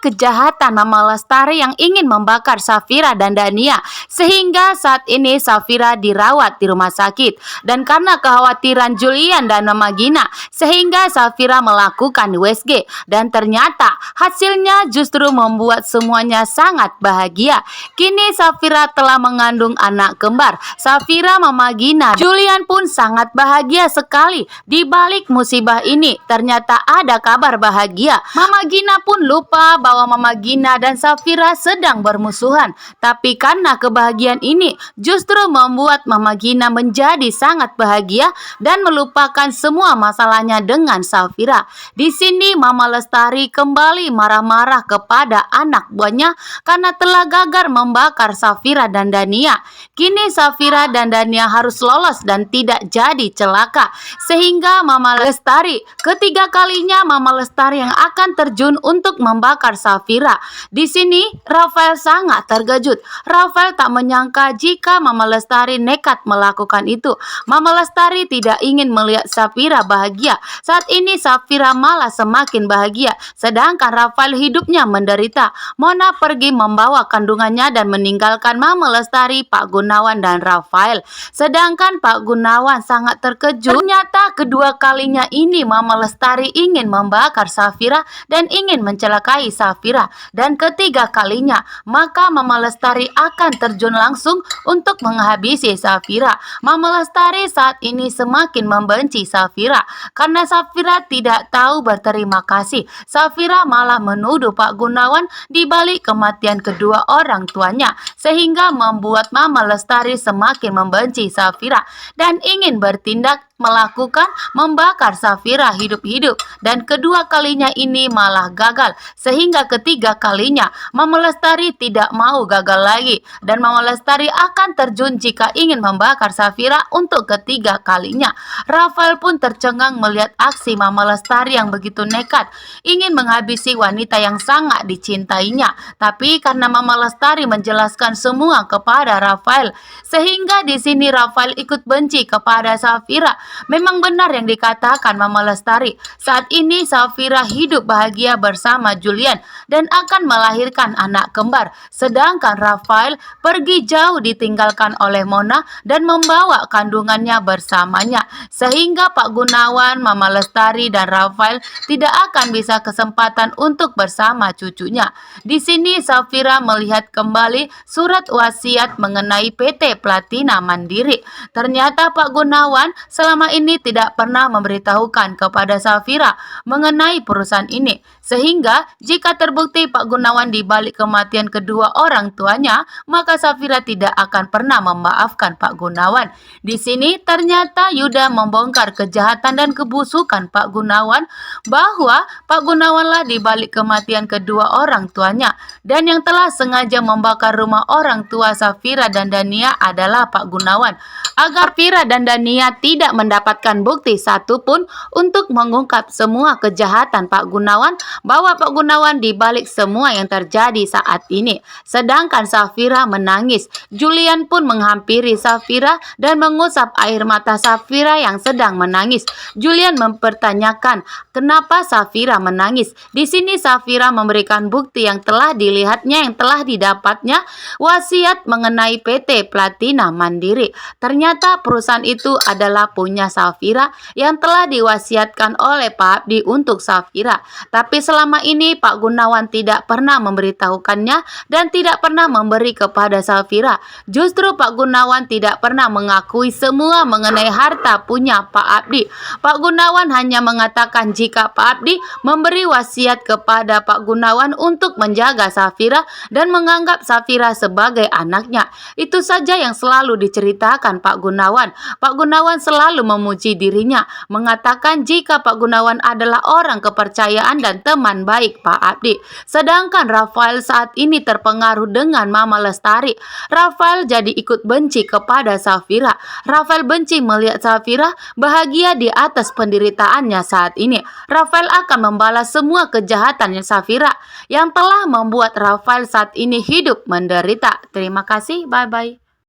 kejahatan Mama Lestari yang ingin membakar Safira dan Dania, sehingga saat ini Safira dirawat di rumah sakit. Dan karena kekhawatiran Julian dan Mama Gina, sehingga Safira melakukan USG. Dan ternyata hasilnya justru membuat semuanya sangat bahagia. Kini Safira telah mengandung anak kembar. Safira, Mama Gina, Julian pun sangat bahagia sekali. Di balik musibah ini, ternyata ada kabar bahagia. Mama Gina pun lupa bahwa Mama Gina dan Safira sedang bermusuhan. Tapi karena kebahagiaan ini justru membuat Mama Gina menjadi sangat bahagia dan melupakan semua masalahnya dengan Safira. Di sini Mama Lestari kembali marah-marah kepada anak buahnya karena telah gagal membakar Safira dan Dania. Kini Safira dan Dania harus lolos dan tidak jadi celaka. Sehingga Mama Lestari ketiga kalinya Mama Lestari yang akan terjun untuk membakar Safira. Di sini Rafael sangat terkejut. Rafael tak menyangka jika Mama Lestari nekat melakukan itu. Mama Lestari tidak ingin melihat Safira bahagia. Saat ini Safira malah semakin bahagia, sedangkan Rafael hidupnya menderita. Mona pergi membawa kandungannya dan meninggalkan Mama Lestari, Pak Gunawan dan Rafael. Sedangkan Pak Gunawan sangat terkejut. Ternyata kedua kalinya ini Mama Lestari ingin membakar Safira dan ingin mencelakai Safira. Dan ketiga kalinya maka Mama Lestari akan terjun langsung untuk menghabisi Safira. Mama Lestari saat ini semakin membenci Safira karena Safira tidak tahu berterima kasih. Safira malah menuduh Pak Gunawan di balik kematian kedua orang tuanya, sehingga membuat Mama Lestari semakin membenci Safira dan ingin bertindak melakukan membakar Safira hidup-hidup. Dan kedua kalinya ini malah gagal, sehingga ketiga kalinya Mama Lestari tidak mau gagal lagi dan Mama Lestari akan terjun jika ingin membakar Safira untuk ketiga kalinya. Rafael pun tercengang melihat aksi Mama Lestari yang begitu nekat ingin menghabisi wanita yang sangat dicintainya. Tapi karena Mama Lestari menjelaskan semua kepada Rafael, sehingga di sini Rafael ikut benci kepada Safira. Memang benar yang dikatakan Mama Lestari. Saat ini Safira hidup bahagia bersama Julian dan akan melahirkan anak kembar. Sedangkan Rafael pergi jauh ditinggalkan oleh Mona dan membawa kandungannya bersamanya. Sehingga Pak Gunawan, Mama Lestari dan Rafael tidak akan bisa kesempatan untuk bersama cucunya. Di sini Safira melihat kembali surat wasiat mengenai PT Platina Mandiri. Ternyata Pak Gunawan selama ini tidak pernah memberitahukan kepada Safira mengenai perusahaan ini, sehingga jika terbukti Pak Gunawan di balik kematian kedua orang tuanya, maka Safira tidak akan pernah memaafkan Pak Gunawan. Di sini ternyata Yuda membongkar kejahatan dan kebusukan Pak Gunawan, bahwa Pak Gunawanlah di balik kematian kedua orang tuanya, dan yang telah sengaja membakar rumah orang tua Safira dan Dania adalah Pak Gunawan, agar Safira dan Dania tidak mendapatkan bukti satupun untuk mengungkap semua kejahatan Pak Gunawan, bahwa Pak Gunawan di balik semua yang terjadi saat ini. Sedangkan Safira menangis. Julian pun menghampiri Safira dan mengusap air mata Safira yang sedang menangis. Julian mempertanyakan kenapa Safira menangis. Di sini Safira memberikan bukti yang telah dilihatnya, yang telah didapatnya, wasiat mengenai PT Platina Mandiri. Ternyata perusahaan itu adalah punya Safira yang telah diwasiatkan oleh Pak Abdi untuk Safira. Tapi selama ini Pak Gunawan tidak pernah memberitahukannya dan tidak pernah memberi kepada Safira. Justru Pak Gunawan tidak pernah mengakui semua mengenai harta punya Pak Abdi. Pak Gunawan hanya mengatakan jika Pak Abdi memberi wasiat kepada Pak Gunawan untuk menjaga Safira dan menganggap Safira sebagai anaknya. Itu saja yang selalu diceritakan Pak Gunawan. Pak Gunawan selalu memuji dirinya, mengatakan jika Pak Gunawan adalah orang kepercayaan dan teman baik Pak Abdi. Sedangkan Rafael saat ini terpengaruh dengan Mama Lestari. Rafael jadi ikut benci kepada Safira. Rafael benci melihat Safira bahagia di atas penderitaannya saat ini. Rafael akan membalas semua kejahatannya Safira yang telah membuat Rafael saat ini hidup menderita. Terima kasih, bye-bye.